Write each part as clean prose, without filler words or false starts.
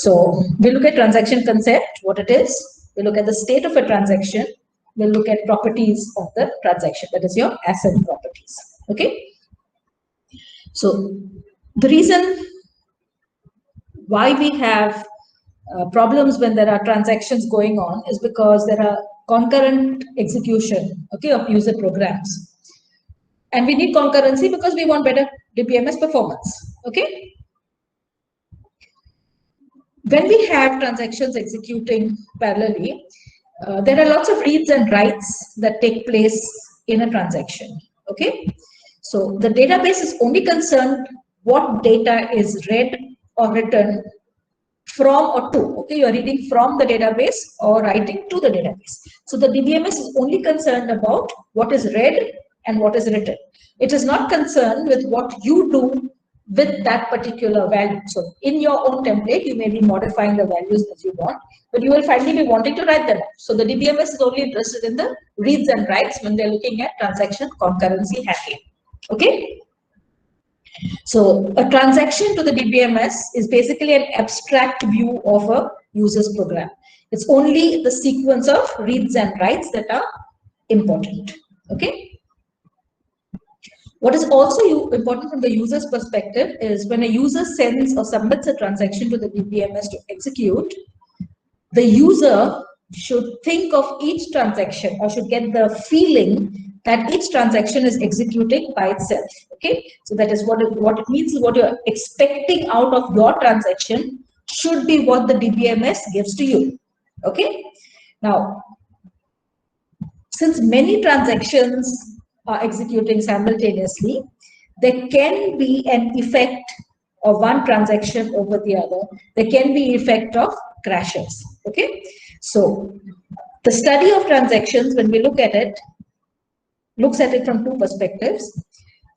So we look at transaction concept, what it is. We look at the state of a transaction. We'll look at properties of the transaction, that is your asset properties. Okay. So the reason why we have problems when there are transactions going on is because there are concurrent execution, okay, of user programs. And we need concurrency because we want better DBMS performance. Okay. When we have transactions executing parallelly, there are lots of reads and writes that take place in a transaction. Okay. So the database is only concerned what data is read or written from or to. Okay, you are reading from the database or writing to the database. So the DBMS is only concerned about what is read and what is written. It is not concerned with what you do with that particular value. So in your own template, you may be modifying the values as you want, but you will finally be wanting to write them up. So the DBMS is only interested in the reads and writes when they're looking at transaction concurrency handling. Okay. So a transaction to the DBMS is basically an abstract view of a user's program. It's only the sequence of reads and writes that are important. Okay. What is also important from the user's perspective is when a user sends or submits a transaction to the DBMS to execute, the user should think of each transaction or should get the feeling that each transaction is executing by itself. Okay, so that is what it means is what you're expecting out of your transaction should be what the DBMS gives to you. Okay, now since many transactions are executing simultaneously, there can be an effect of one transaction over the other. There can be effect of crashes. Okay, so the study of transactions, when we look at it, looks at it from two perspectives: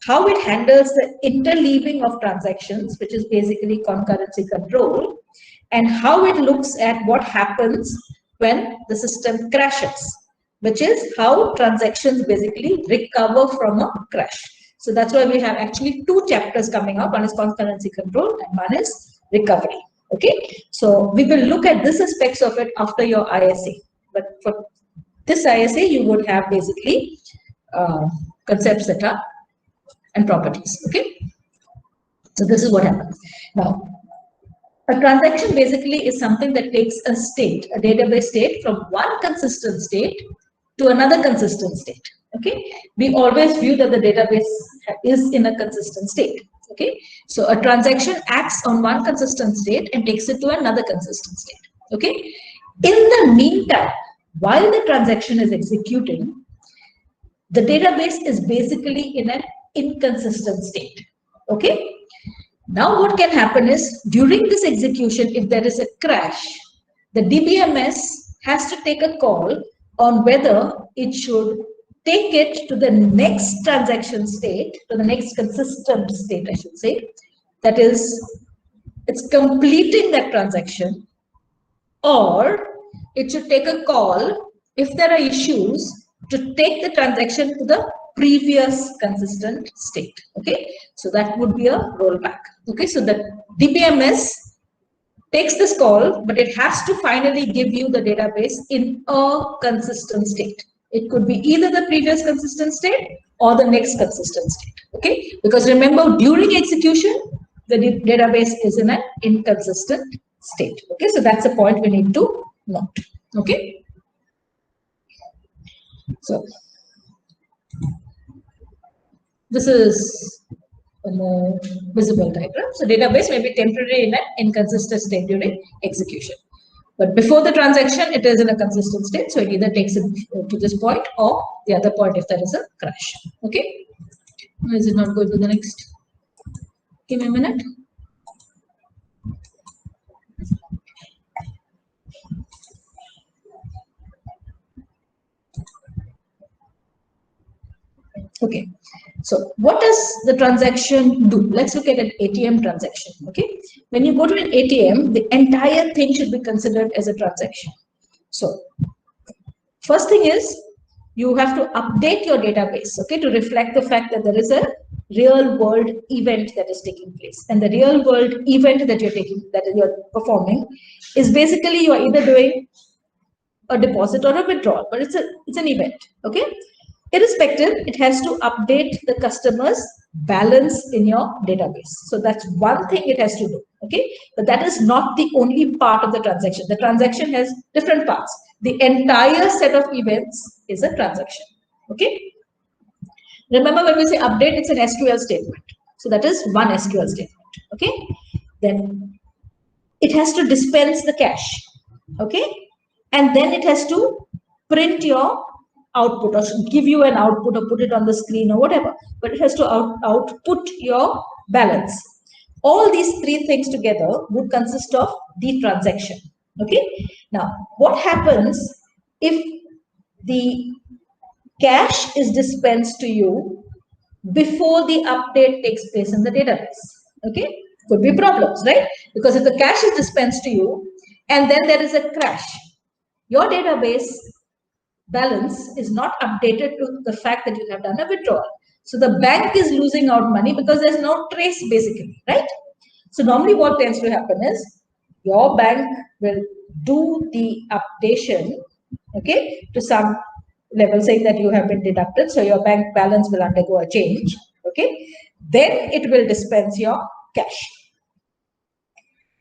how it handles the interleaving of transactions, which is basically concurrency control, and how it looks at what happens when the system crashes, which is how transactions basically recover from a crash. So that's why we have actually two chapters coming up. One is concurrency control and one is recovery. Okay, so we will look at this aspects of it after your ISA. But for this ISA, you would have basically concepts that are and properties. Okay, so this is what happens. Now, a transaction basically is something that takes a state, a database state, from one consistent state to another consistent state. Okay, we always view that the database is in a consistent state. Okay, so a transaction acts on one consistent state and takes it to another consistent state. Okay, in the meantime, while the transaction is executing, the database is basically in an inconsistent state. Okay, now what can happen is during this execution, if there is a crash, the DBMS has to take a call on whether it should take it to the next transaction state, to the next consistent state, I should say. That is, it's completing that transaction, or it should take a call if there are issues to take the transaction to the previous consistent state. Okay, so that would be a rollback. Okay, so the DBMS takes this call, but it has to finally give you the database in a consistent state. It could be either the previous consistent state or the next consistent state. Okay, because remember, during execution, the database is in an inconsistent state. Okay, so that's a point we need to note. Okay, so this is a more visible diagram. So database may be temporarily in an inconsistent state during execution, but before the transaction, it is in a consistent state. So it either takes it to this point or the other point if there is a crash. Okay, why is it not going to the next? Give me a minute. Okay, so what does the transaction do? Let's look at an ATM transaction. Okay, when you go to an ATM, the entire thing should be considered as a transaction. So first thing is, you have to update your database, okay, to reflect the fact that there is a real world event that is taking place. And the real world event that you're performing is basically you're either doing a deposit or a withdrawal, but it's an event, okay? Irrespective, it has to update the customer's balance in your database. So that's one thing it has to do, okay? But that is not the only part of the transaction. The transaction has different parts. The entire set of events is a transaction, okay? Remember, when we say update, it's an SQL statement. So that is one SQL statement, okay? Then it has to dispense the cash, okay? And then it has to print your output or give you an output or put it on the screen or whatever, but it has to output your balance. All these three things together would consist of the transaction, okay? Now, what happens if the cash is dispensed to you before the update takes place in the database, okay? Could be problems, right? Because if the cash is dispensed to you and then there is a crash, your database balance is not updated to the fact that you have done a withdrawal. So the bank is losing out money because there's no trace basically, right? So normally what tends to happen is your bank will do the updation, okay, to some level saying that you have been deducted. So your bank balance will undergo a change, okay? Then it will dispense your cash.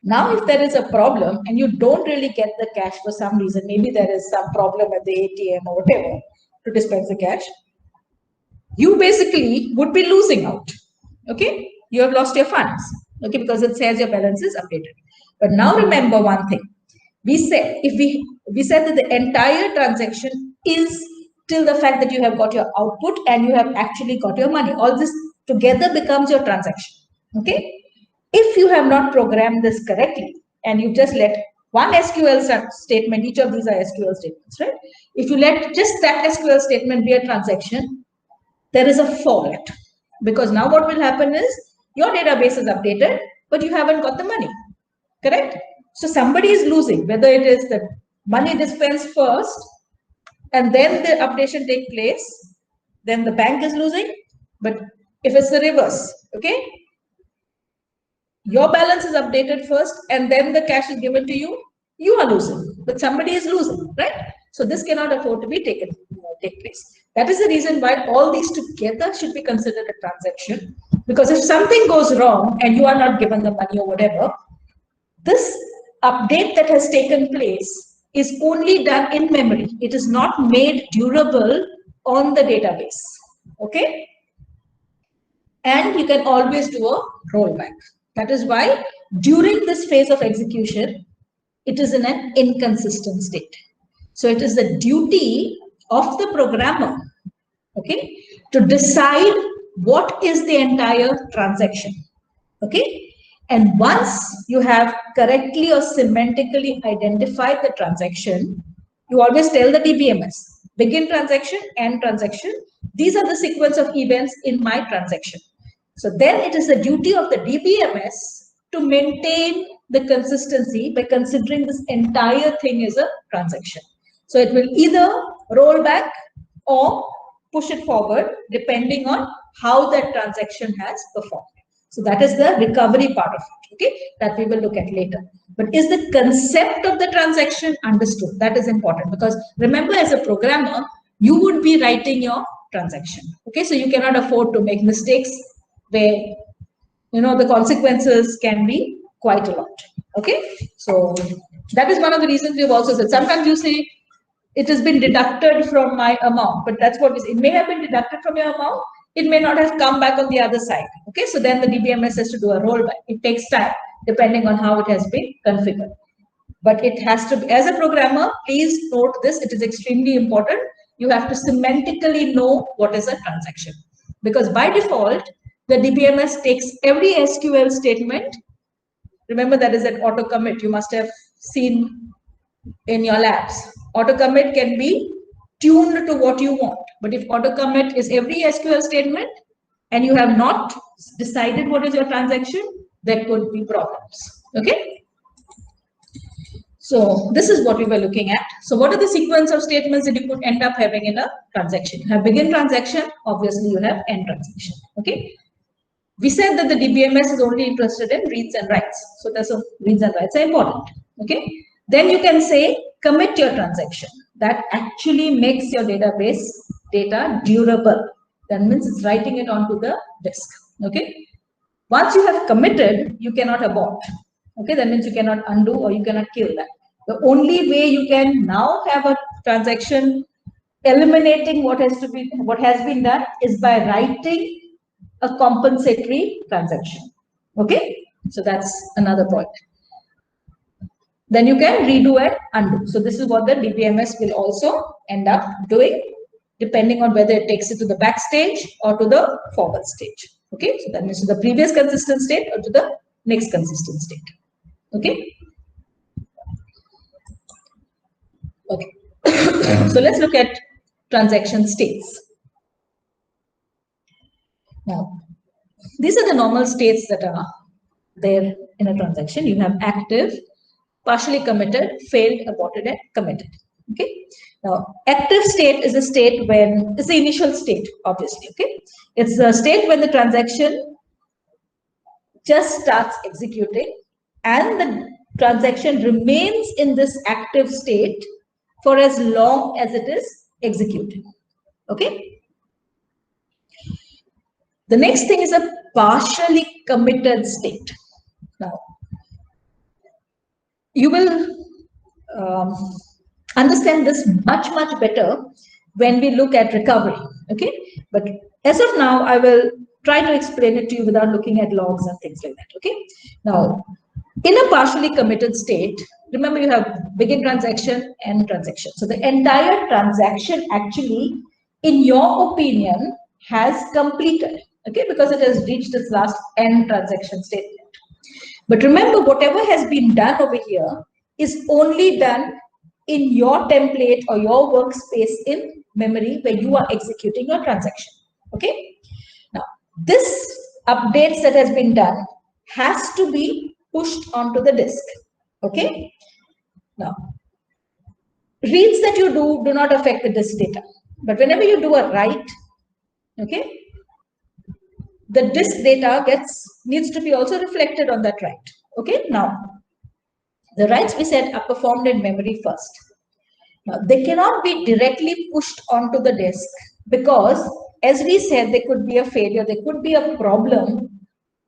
Now, if there is a problem and you don't really get the cash for some reason, maybe there is some problem at the ATM or whatever to dispense the cash, you basically would be losing out, okay? You have lost your funds, okay, because it says your balance is updated. But now remember one thing. We said that the entire transaction is till the fact that you have got your output and you have actually got your money. All this together becomes your transaction, okay? If you have not programmed this correctly and you just let one SQL statement, each of these are SQL statements, right? If you let just that SQL statement be a transaction, there is a fault, because now what will happen is your database is updated, but you haven't got the money, correct? So somebody is losing, whether it is the money dispensed first and then the updation take place, then the bank is losing. But if it's the reverse, okay, your balance is updated first and then the cash is given to you, you are losing, but somebody is losing, right? So this cannot afford to be take place. That is the reason why all these together should be considered a transaction, because if something goes wrong and you are not given the money or whatever, this update that has taken place is only done in memory. It is not made durable on the database, okay? And you can always do a rollback. That is why during this phase of execution, it is in an inconsistent state. So it is the duty of the programmer, okay, to decide what is the entire transaction, okay? And once you have correctly or semantically identified the transaction, you always tell the DBMS, begin transaction, end transaction. These are the sequence of events in my transaction. So then it is the duty of the DBMS to maintain the consistency by considering this entire thing as a transaction. So it will either roll back or push it forward depending on how that transaction has performed. So that is the recovery part of it, okay, that we will look at later. But is the concept of the transaction understood? That is important, because remember, as a programmer, you would be writing your transaction, okay? So you cannot afford to make mistakes where, you know, the consequences can be quite a lot, okay? So that is one of the reasons we've also said, sometimes you say, it has been deducted from my amount, but that's what it may have been deducted from your amount. It may not have come back on the other side. Okay, so then the DBMS has to do a rollback. It takes time depending on how it has been configured. But it has to be, as a programmer, please note this, it is extremely important. You have to semantically know what is a transaction. Because by default, the DBMS takes every SQL statement. Remember, that is an auto commit you must have seen in your labs. Auto commit can be tuned to what you want. But if auto commit is every SQL statement and you have not decided what is your transaction, there could be problems. Okay. So this is what we were looking at. So what are the sequence of statements that you could end up having in a transaction? You have begin transaction, obviously you have end transaction. Okay. We said that the DBMS is only interested in reads and writes. So that's a reads and writes are important. Okay. Then you can say commit your transaction. That actually makes your database data durable. That means it's writing it onto the disk. Okay. Once you have committed, you cannot abort. Okay, that means you cannot undo or you cannot kill that. The only way you can now have a transaction eliminating what has been done is by writing a compensatory transaction. Okay, so that's another point. Then you can redo and undo. So this is what the DBMS will also end up doing, depending on whether it takes it to the back stage or to the forward stage. Okay, so that means to the previous consistent state or to the next consistent state. Okay. Okay. So let's look at transaction states. Now, these are the normal states that are there in a transaction. You have active, partially committed, failed, aborted, and committed. Okay. Now, active state is a state when it's the initial state, obviously. Okay. It's the state when the transaction just starts executing and the transaction remains in this active state for as long as it is executed. Okay. The next thing is a partially committed state. Now, you will understand this much better when we look at recovery. Okay. But as of now, I will try to explain it to you without looking at logs and things like that. Okay. Now, in a partially committed state, remember you have begin transaction, end transaction. So the entire transaction actually, in your opinion, has completed. Okay, because it has reached its last end transaction statement. But remember, whatever has been done over here is only done in your template or your workspace in memory where you are executing your transaction. Okay. Now, this updates that has been done has to be pushed onto the disk. Okay. Now, reads that you do not affect the disk data, but whenever you do a write, okay, the disk data needs to be also reflected on that write. Okay. Now, the writes we said are performed in memory first. Now, they cannot be directly pushed onto the disk because, as we said, there could be a failure, there could be a problem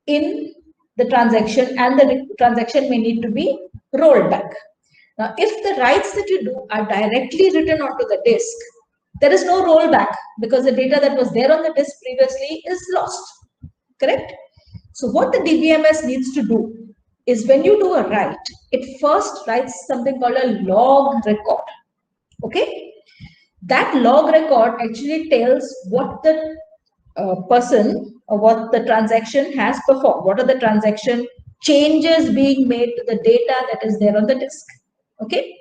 in the transaction, and the transaction may need to be rolled back. Now, if the writes that you do are directly written onto the disk, there is no rollback because the data that was there on the disk previously is lost. Correct? So what the DBMS needs to do is when you do a write, it first writes something called a log record. Okay? That log record actually tells what the person or what the transaction has performed. What are the transaction changes being made to the data that is there on the disk? Okay.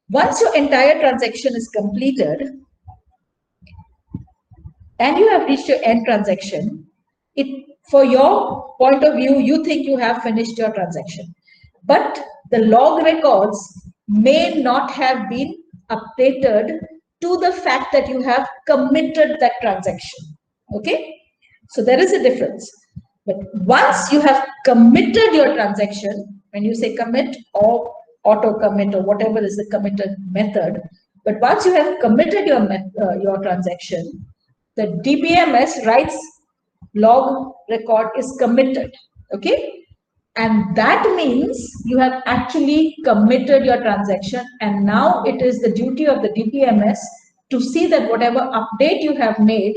Once your entire transaction is completed and you have reached your end transaction, for your point of view, you think you have finished your transaction, but the log records may not have been updated to the fact that you have committed that transaction. Okay, so there is a difference. But once you have committed your transaction, when you say commit or auto commit or whatever is the committed method, but once you have committed your transaction, the DBMS writes log record is committed. Okay, and that means you have actually committed your transaction, and now it is the duty of the DBMS to see that whatever update you have made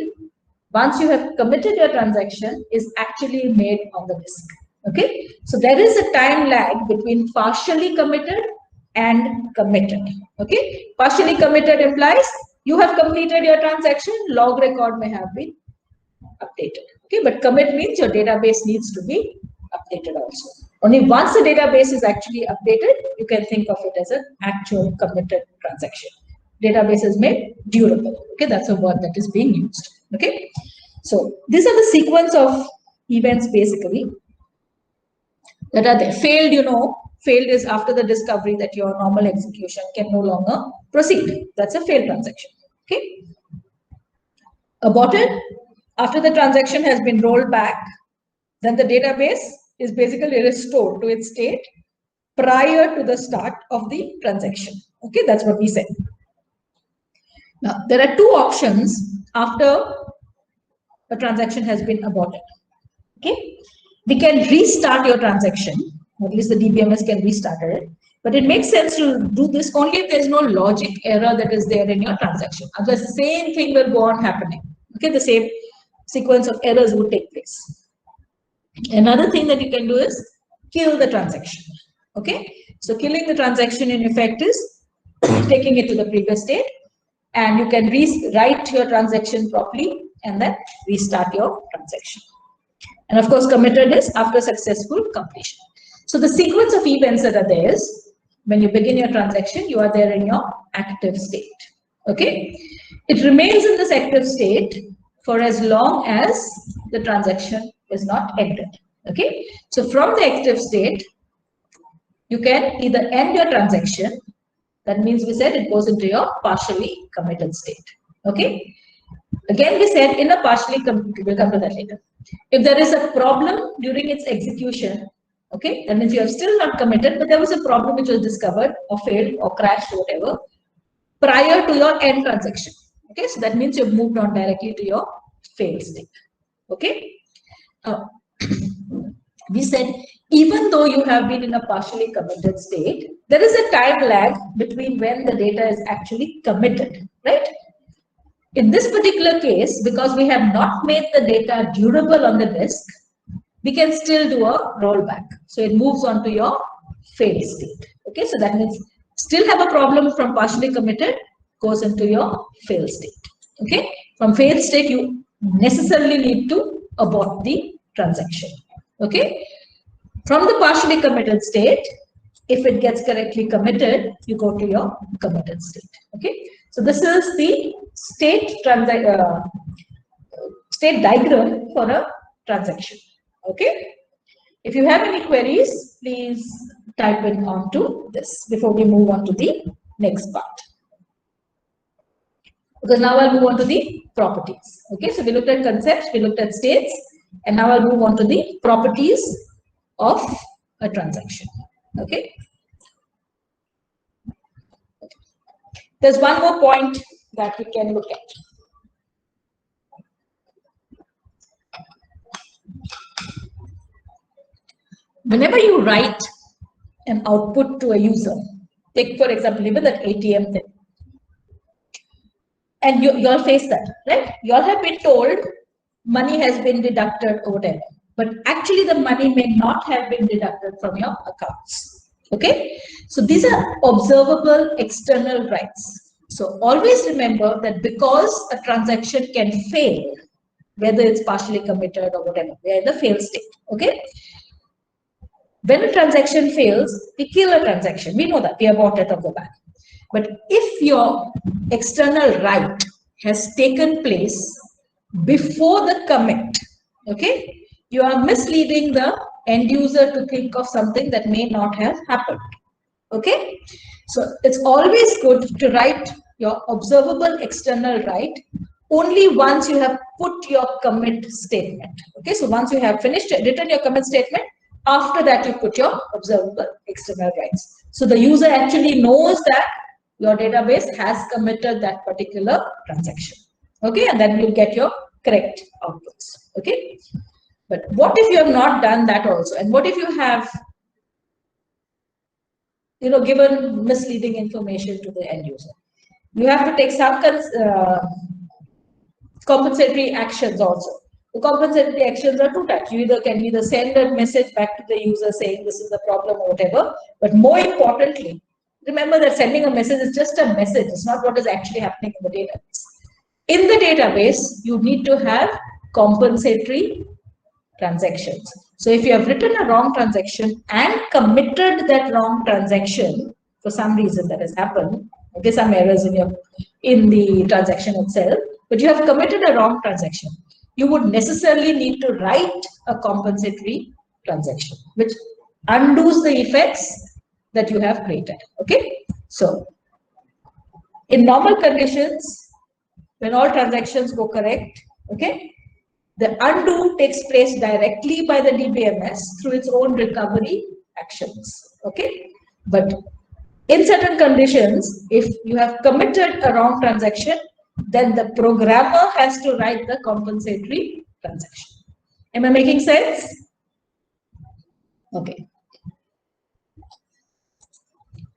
once you have committed your transaction is actually made on the disk. Okay, so there is a time lag between partially committed and committed. Okay, partially committed implies you have completed your transaction, log record may have been updated. Okay, but commit means your database needs to be updated also. Only once the database is actually updated, you can think of it as an actual committed transaction. Database is made durable. Okay, that's a word that is being used. Okay, so these are the sequence of events basically that are there. Failed, you know, Failed is after the discovery that your normal execution can no longer proceed. That's a failed transaction. Okay. Aborted, after the transaction has been rolled back, then the database is basically restored to its state prior to the start of the transaction. Okay, that's what we said. Now, there are two options after a transaction has been aborted. Okay, we can restart your transaction, or at least the DBMS can restart it, but it makes sense to do this only if there is no logic error that is there in your transaction. Otherwise, the same thing will go on happening. Okay, the same sequence of errors would take place. Another thing that you can do is kill the transaction. Okay, so killing the transaction in effect is taking it to the previous state, and you can rewrite your transaction properly and then restart your transaction. And of course, committed is after successful completion. So the sequence of events that are there is when you begin your transaction, you are there in your active state. Okay, it remains in this active state for as long as the transaction is not ended. Okay, so from the active state, you can either end your transaction. That means we said it goes into your partially committed state. Okay. Again, we said in a partially committed, we'll come to that later. If there is a problem during its execution, okay, that means you have still not committed, but there was a problem which was discovered or failed or crashed or whatever prior to your end transaction. Okay, so that means you've moved on directly to your failed state. Okay. We said even though you have been in a partially committed state, there is a time lag between when the data is actually committed, right? In this particular case, because we have not made the data durable on the disk, we can still do a rollback. So it moves on to your failed state. Okay, so that means still have a problem from partially committed, goes into your failed state. Okay, from failed state, you necessarily need to abort the transaction. Okay, from the partially committed state, if it gets correctly committed, you go to your committed state. Okay, so this is the state diagram for a transaction. Okay, if you have any queries, please type in onto this before we move on to the next part. Because now I'll move on to the properties. Okay, so we looked at concepts, we looked at states, and now I'll move on to the properties of a transaction. Okay. There's one more point that we can look at. Whenever you write an output to a user, take for example, even that ATM thing, and you all face that, right? You all have been told money has been deducted or whatever, but actually the money may not have been deducted from your accounts. Okay, so these are observable external rights. So always remember that because a transaction can fail, whether it's partially committed or whatever, we are in the fail state. Okay, when a transaction fails, we kill a transaction. We know that, we abort it or go back. But if your external right has taken place before the commit, okay, you are misleading the end user to think of something that may not have happened. Okay, so it's always good to write your observable external right only once you have put your commit statement. Okay, so once you have finished written your commit statement, after that you put your observable external rights. So the user actually knows that your database has committed that particular transaction. Okay, and then you'll get your correct outputs. Okay, but what if you have not done that also? And what if you have, given misleading information to the end user? You have to take some compensatory actions also. The compensatory actions are two types. You can either send a message back to the user saying this is the problem or whatever, but more importantly, remember that sending a message is just a message. It's not what is actually happening in the database. In the database, you need to have compensatory transactions. So if you have written a wrong transaction and committed that wrong transaction for some reason that has happened, okay, some errors in the transaction itself, but you have committed a wrong transaction, you would necessarily need to write a compensatory transaction, which undoes the effects that you have created. Okay, so in normal conditions, when all transactions go correct, okay, the undo takes place directly by the DBMS through its own recovery actions. Okay, but in certain conditions, if you have committed a wrong transaction, then the programmer has to write the compensatory transaction. Am I making sense? Okay.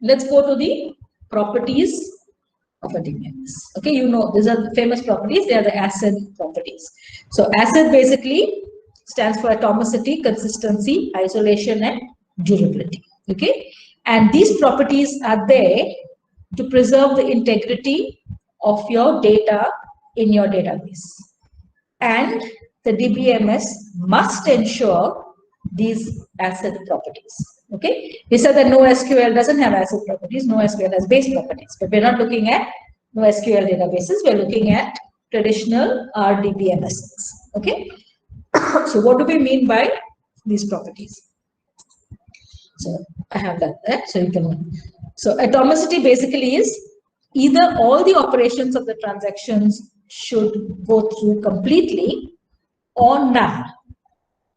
Let's go to the properties of a DBMS. Okay, you know, these are the famous properties. They are the ACID properties. So ACID basically stands for atomicity, consistency, isolation, and durability. Okay, and these properties are there to preserve the integrity of your data in your database. And the DBMS must ensure these ACID properties. Okay, we said that NoSQL doesn't have ACID properties, NoSQL has base properties, but we're not looking at NoSQL databases, we're looking at traditional RDBMSs. Okay, so what do we mean by these properties? So I have that there, so you can. So atomicity basically is either all the operations of the transactions should go through completely or none.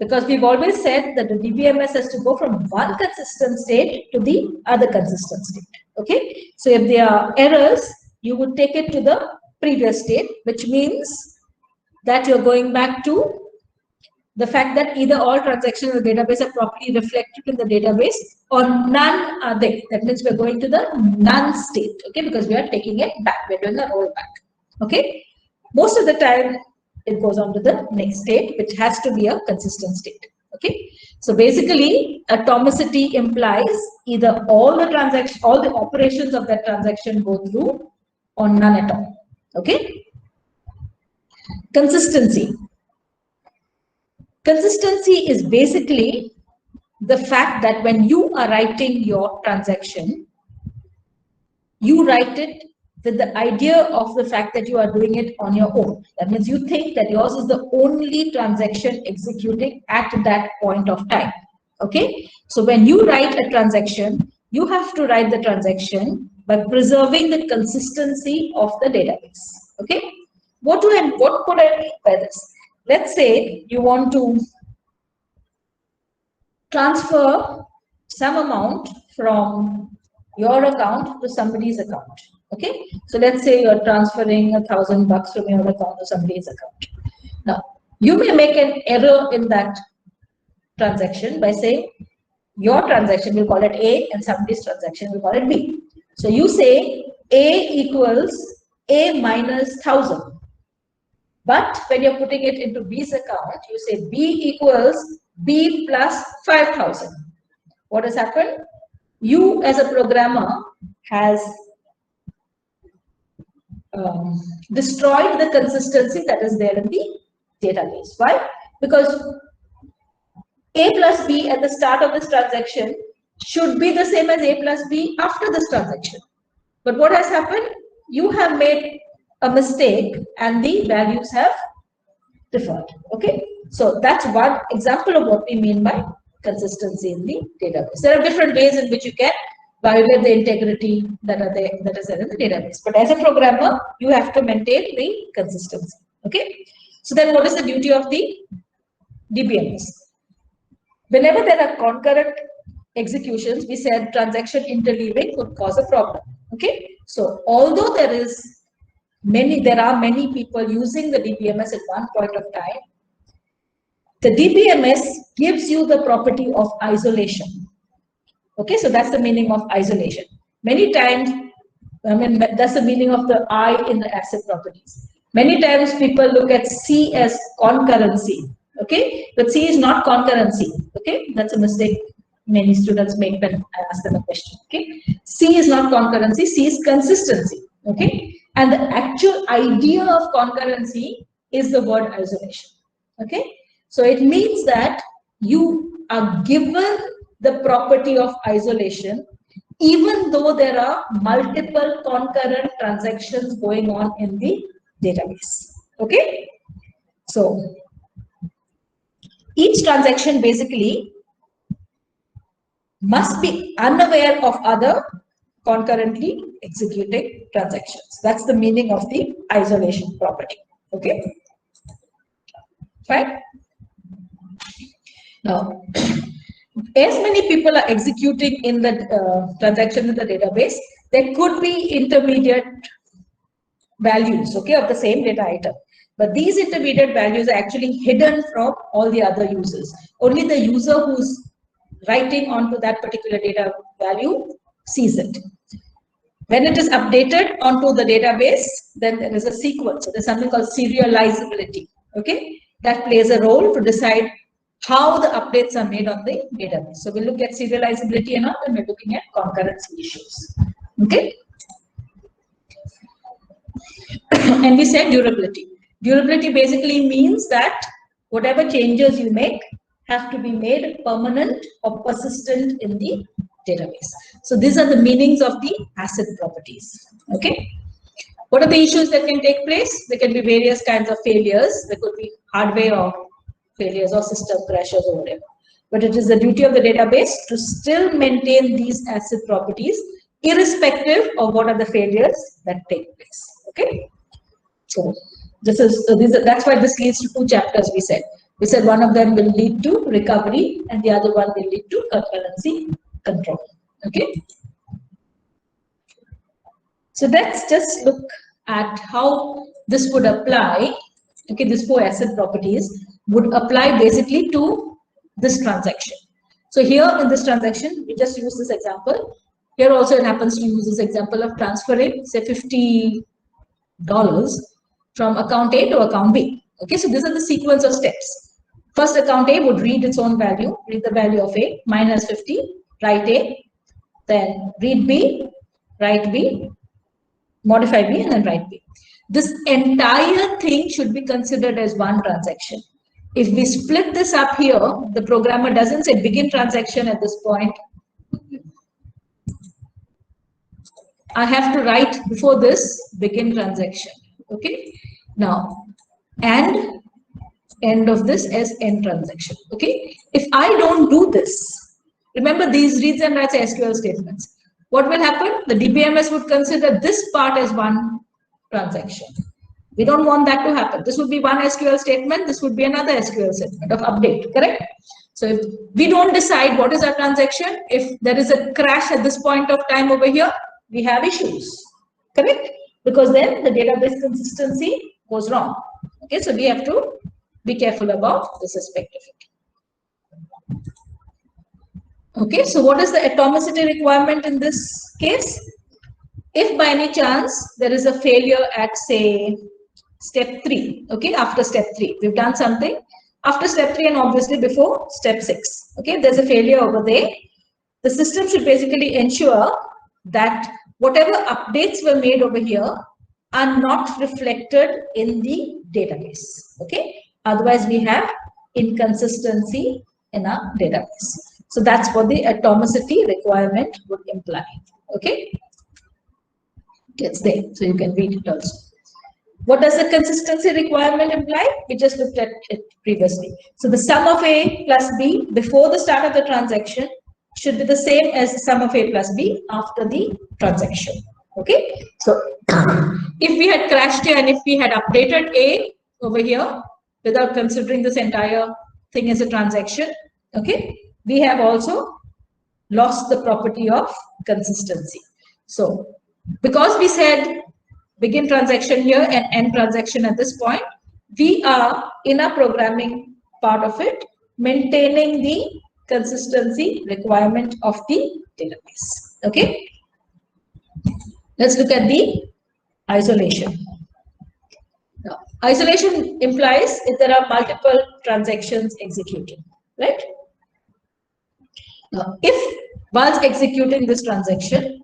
Because we've always said that the DBMS has to go from one consistent state to the other consistent state. Okay, so if there are errors, you would take it to the previous state, which means that you're going back to the fact that either all transactions in the database are properly reflected in the database or none are there. That means we're going to the none state, okay, because we are taking it back, we're doing a rollback. Okay, most of the time it goes on to the next state, which has to be a consistent state. Okay, so basically atomicity implies either all the transactions, all the operations of that transaction go through or none at all. Okay, consistency. Consistency is basically the fact that when you are writing your transaction, you write it with the idea of the fact that you are doing it on your own. That means you think that yours is the only transaction executing at that point of time. Okay, so when you write a transaction, you have to write the transaction by preserving the consistency of the database. Okay, what could I mean by this? Let's say you want to transfer some amount from your account to somebody's account. Okay, so let's say you're transferring $1,000 from your account to somebody's account. Now, you may make an error in that transaction by saying your transaction, we'll call it A, and somebody's transaction, we'll call it B. So you say A equals A minus 1,000. But when you're putting it into B's account, you say B equals B plus 5,000. What has happened? You as a programmer has destroyed the consistency that is there in the database. Why? Because A plus B at the start of this transaction should be the same as A plus B after this transaction. But what has happened? You have made a mistake and the values have differed. Okay, so that's one example of what we mean by consistency in the database. There are different ways in which you can violate the integrity that is there in the database. But as a programmer, you have to maintain the consistency. Okay, so then what is the duty of the DBMS? Whenever there are concurrent executions, we said transaction interleaving could cause a problem. Okay, so although there are many people using the DBMS at one point of time, the DBMS gives you the property of isolation. Okay, so that's the meaning of isolation. Many times, I mean, that's the meaning of the I in the ACID properties. Many times people look at C as concurrency. Okay, but C is not concurrency. Okay, that's a mistake many students make when I ask them a question. Okay, C is not concurrency, C is consistency. Okay, and the actual idea of concurrency is the word isolation. Okay, so it means that you are given the property of isolation even though there are multiple concurrent transactions going on in the database. Okay, so each transaction basically must be unaware of other concurrently executing transactions. That's the meaning of the isolation property. Okay, fine. Now, as many people are executing in the transaction in the database, there could be intermediate values, okay, of the same data item. But these intermediate values are actually hidden from all the other users. Only the user who's writing onto that particular data value sees it. When it is updated onto the database, then there is a sequence. So there's something called serializability, okay? That plays a role to decide how the updates are made on the database. So we'll look at serializability and all, and we're looking at concurrency issues, okay? And we said durability. Durability basically means that whatever changes you make have to be made permanent or persistent in the database. So these are the meanings of the ACID properties. Okay. What are the issues that can take place? There can be various kinds of failures. There could be hardware or failures or system crashes or whatever. But it is the duty of the database to still maintain these ACID properties irrespective of what are the failures that take place. Okay. So this is that's why this leads to two chapters. We said one of them will lead to recovery and the other one will lead to concurrency control. Okay. So let's just look at how this would apply. Okay, these four ACID properties would apply basically to this transaction. So here in this transaction, we just use this example. Here also it happens to use this example of transferring, say, $50 from account A to account B. Okay, so these are the sequence of steps. First, account A would read its own value, read the value of A, minus 50, write A, then read B, write B, modify B, and then write B. This entire thing should be considered as one transaction. If we split this up here, the programmer doesn't say begin transaction at this point. I have to write before this begin transaction. Okay. Now, and end of this as end transaction. Okay. If I don't do this, remember these reads and writes SQL statements. What will happen? The DBMS would consider this part as one transaction. We don't want that to happen. This would be one SQL statement. This would be another SQL statement of update. Correct? So if we don't decide what is our transaction, if there is a crash at this point of time over here, we have issues. Correct? Because then the database consistency goes wrong. Okay, so we have to be careful about this aspect of it. Okay, so what is the atomicity requirement in this case? If by any chance there is a failure at, say, step 3, okay, after step 3, we've done something after step 3 and obviously before step 6, okay, there's a failure over there. The system should basically ensure that whatever updates were made over here are not reflected in the database. Okay, otherwise we have inconsistency in our database. So that's what the atomicity requirement would imply. Okay, it's there, so you can read it also. What does the consistency requirement imply? We just looked at it previously. So the sum of A plus B before the start of the transaction should be the same as the sum of A plus B after the transaction. Okay, so if we had crashed here and if we had updated A over here without considering this entire thing as a transaction, okay, we have also lost the property of consistency. So because we said begin transaction here and end transaction at this point, we are in our programming part of it maintaining the consistency requirement of the database. Okay, let's look at the isolation. Now, isolation implies if there are multiple transactions executing, right? Now, if whilst executing this transaction,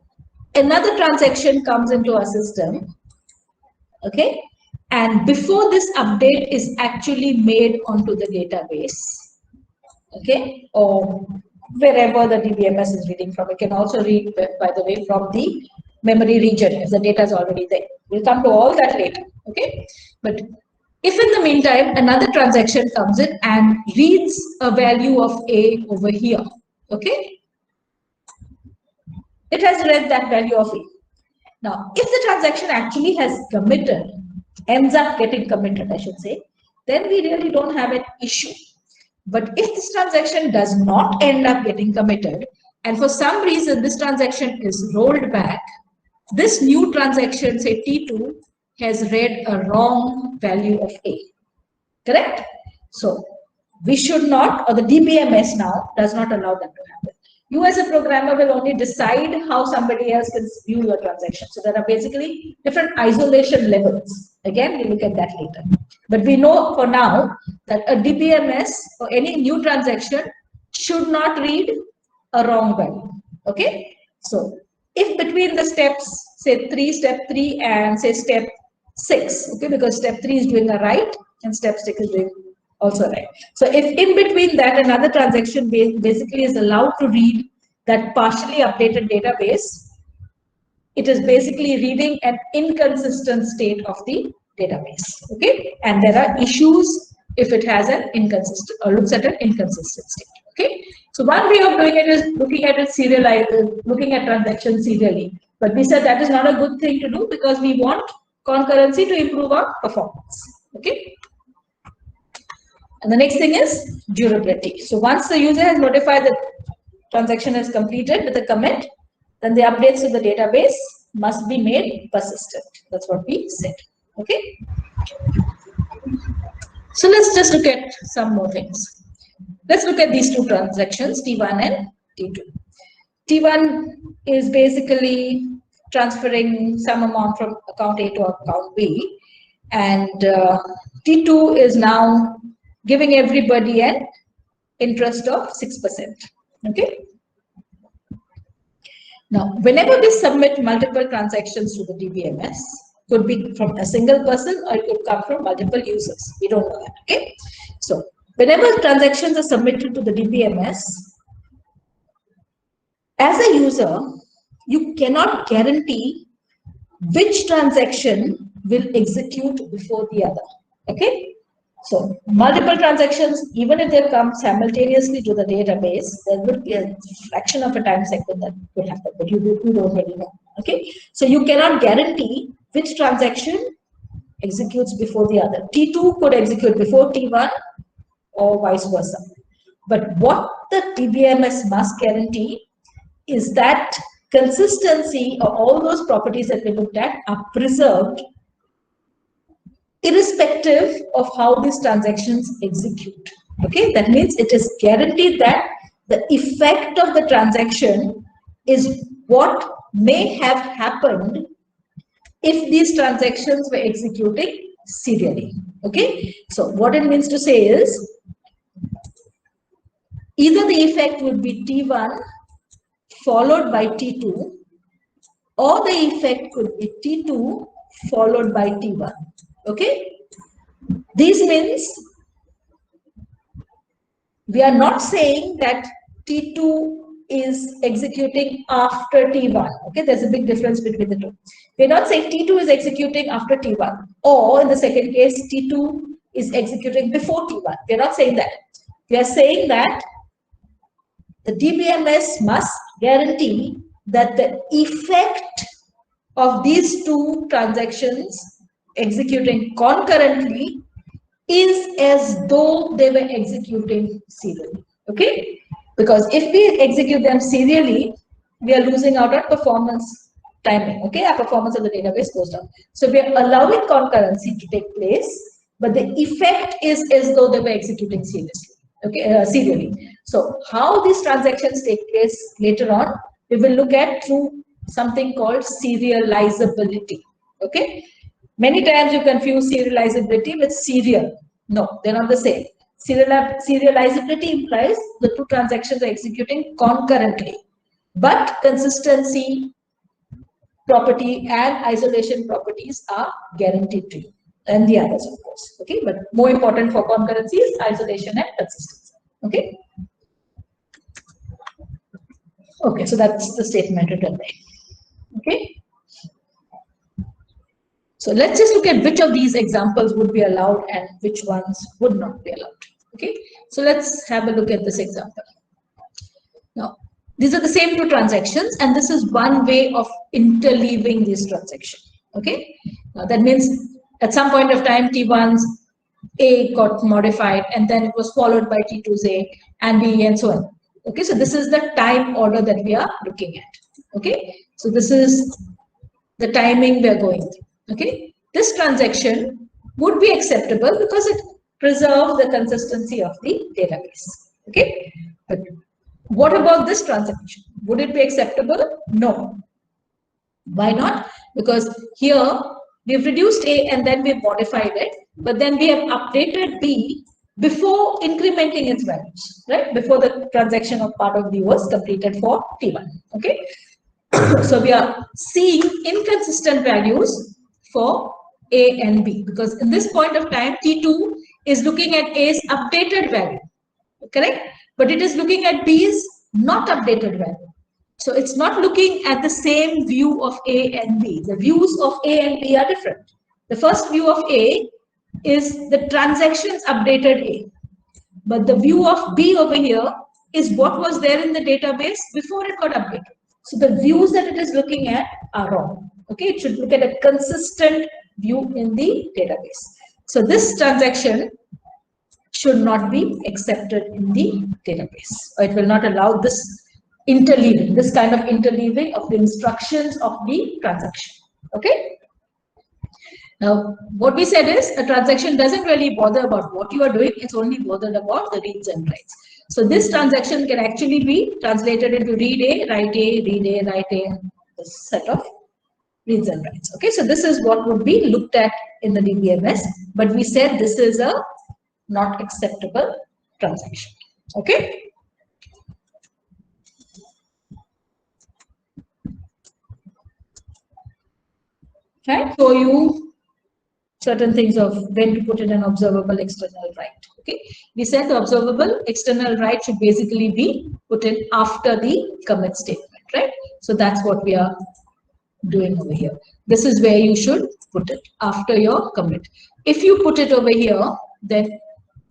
another transaction comes into our system, okay, and before this update is actually made onto the database, okay, or wherever the DBMS is reading from. It can also read, by the way, from the memory region if the data is already there. We'll come to all that later, okay. But if in the meantime another transaction comes in and reads a value of A over here, okay, It has read that value of A. Now, if the transaction actually has committed, ends up getting committed, I should say, then we really don't have an issue. But if this transaction does not end up getting committed, and for some reason this transaction is rolled back, this new transaction, say T2, has read a wrong value of A. Correct? So we should not, or the DBMS now does not allow that to happen. You as a programmer will only decide how somebody else can view your transaction. So there are basically different isolation levels. Again, we look at that later. But we know for now that a DBMS or any new transaction should not read a wrong value. Okay? So if between the steps, say step 3 and say step 6, okay, because step 3 is doing a write and step 6 is doing also right. So if in between that another transaction basically is allowed to read that partially updated database, it is basically reading an inconsistent state of the database. Okay, and there are issues if it has an inconsistent or looks at an inconsistent state. Okay, so one way of doing it is looking at it serialized, looking at transactions serially. But we said that is not a good thing to do because we want concurrency to improve our performance. Okay. And the next thing is durability. So once the user has notified that transaction is completed with a commit, then the updates to the database must be made persistent. That's what we said. Okay. So let's just look at some more things. Let's look at these two transactions, T1 and T2. T1 is basically transferring some amount from account A to account B, and T2 is now giving everybody an interest of 6%. Okay. Now, whenever we submit multiple transactions to the DBMS, could be from a single person or it could come from multiple users. We don't know that. Okay. So, whenever transactions are submitted to the DBMS, as a user, you cannot guarantee which transaction will execute before the other. Okay. So multiple transactions, even if they come simultaneously to the database, there would be a fraction of a time cycle that will happen, but you don't really know. Okay, so you cannot guarantee which transaction executes before the other. T2 could execute before T1 or vice versa. But what the DBMS must guarantee is that consistency of all those properties that we looked at are preserved irrespective of how these transactions execute. Okay, that means it is guaranteed that the effect of the transaction is what may have happened if these transactions were executing serially. Okay, so what it means to say is either the effect would be T1 followed by T2, or the effect could be T2 followed by T1. Okay, this means we are not saying that T2 is executing after T1. Okay, there's a big difference between the two. We're not saying T2 is executing after T1, or in the second case, T2 is executing before T1. We're not saying that. We are saying that the DBMS must guarantee that the effect of these two transactions executing concurrently is as though they were executing serially. Okay, because if we execute them serially, we are losing out on performance timing. Okay, our performance of the database goes down. So we are allowing concurrency to take place, but the effect is as though they were executing seriously. Okay, serially. So how these transactions take place later on, we will look at through something called serializability. Okay. Many times you confuse serializability with serial. No, they're not the same. Serializability implies the two transactions are executing concurrently, but consistency property and isolation properties are guaranteed to you, and the others, of course. Okay, but more important for concurrency is isolation and consistency. Okay. Okay, so that's the statement written there. Okay. So let's just look at which of these examples would be allowed and which ones would not be allowed. Okay, so let's have a look at this example. Now, These are the same two transactions, and this is one way of interleaving these transactions. Okay, now that means at some point of time T1's A got modified, and then it was followed by T2's A and B and so on. Okay, so this is the time order that we are looking at. Okay, so this is the timing we are going through. Okay, this transaction would be acceptable because it preserves the consistency of the database. Okay, but what about this transaction? Would it be acceptable? No. Why not? Because here we've reduced A and then we've modified it, but then we have updated B before incrementing its values, right? Before the transaction of part of B was completed for T1. Okay. So we are seeing inconsistent values for A and B, because in this point of time, T2 is looking at A's updated value, correct? But it is looking at B's not updated value. So it's not looking at the same view of A and B. The views of A and B are different. The first view of A is the transactions updated A. But the view of B over here is what was there in the database before it got updated. So the views that it is looking at are wrong. Okay, it should look at a consistent view in the database. So this transaction should not be accepted in the database, or it will not allow this interleaving, this kind of interleaving of the instructions of the transaction. Okay. Now, what we said is a transaction doesn't really bother about what you are doing, it's only bothered about the reads and writes. So this transaction can actually be translated into read A, write A, read A, write A, this set of reads and writes. Okay, so this is what would be looked at in the DBMS, but we said this is a not acceptable transaction. Okay. Right, show you certain things of when to put in an observable external write. Okay, we said the observable external write should basically be put in after the commit statement, right? So that's what we are doing over here. This is where you should put it, after your commit. If you put it over here, then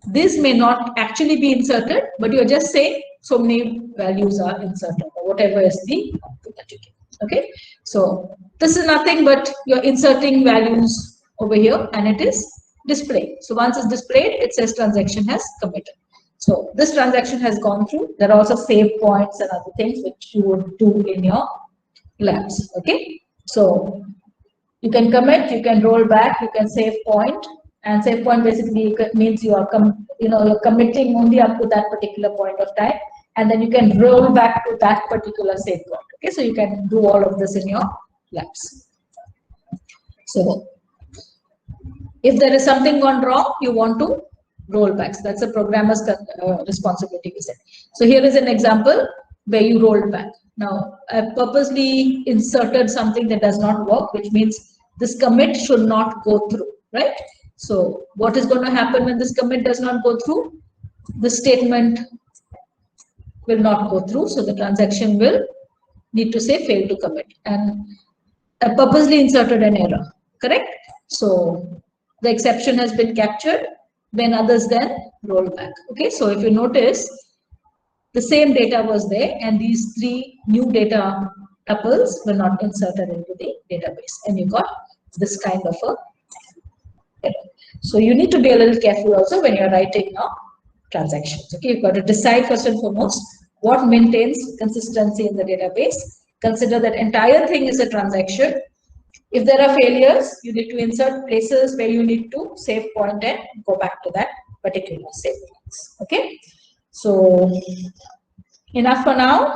this may not actually be inserted, but you're just saying so many values are inserted, or whatever is the output that you get. Okay, so this is nothing but you're inserting values over here and it is displayed. So once it's displayed, it says transaction has committed. So this transaction has gone through. There are also save points and other things which you would do in your labs. Okay, so you can commit, you can roll back, you can save point, and save point basically means you are you're committing only up to that particular point of time, and then you can roll back to that particular save point. Okay, so you can do all of this in your labs. So if there is something gone wrong, you want to roll back. So that's a programmer's responsibility, we said. So here is an example where you rolled back. Now, I purposely inserted something that does not work, which means this commit should not go through, right? So what is going to happen when this commit does not go through? The statement will not go through. So the transaction will need to say fail to commit. And I purposely inserted an error, correct? So the exception has been captured when others then roll back. Okay, so if you notice, the same data was there and these three new data tuples were not inserted into the database, and you got this kind of a error. So you need to be a little careful also when you're writing your transactions. Okay, you've got to decide first and foremost what maintains consistency in the database. Consider that entire thing is a transaction. If there are failures, you need to insert places where you need to save point and go back to that particular save points. Okay, so enough for now.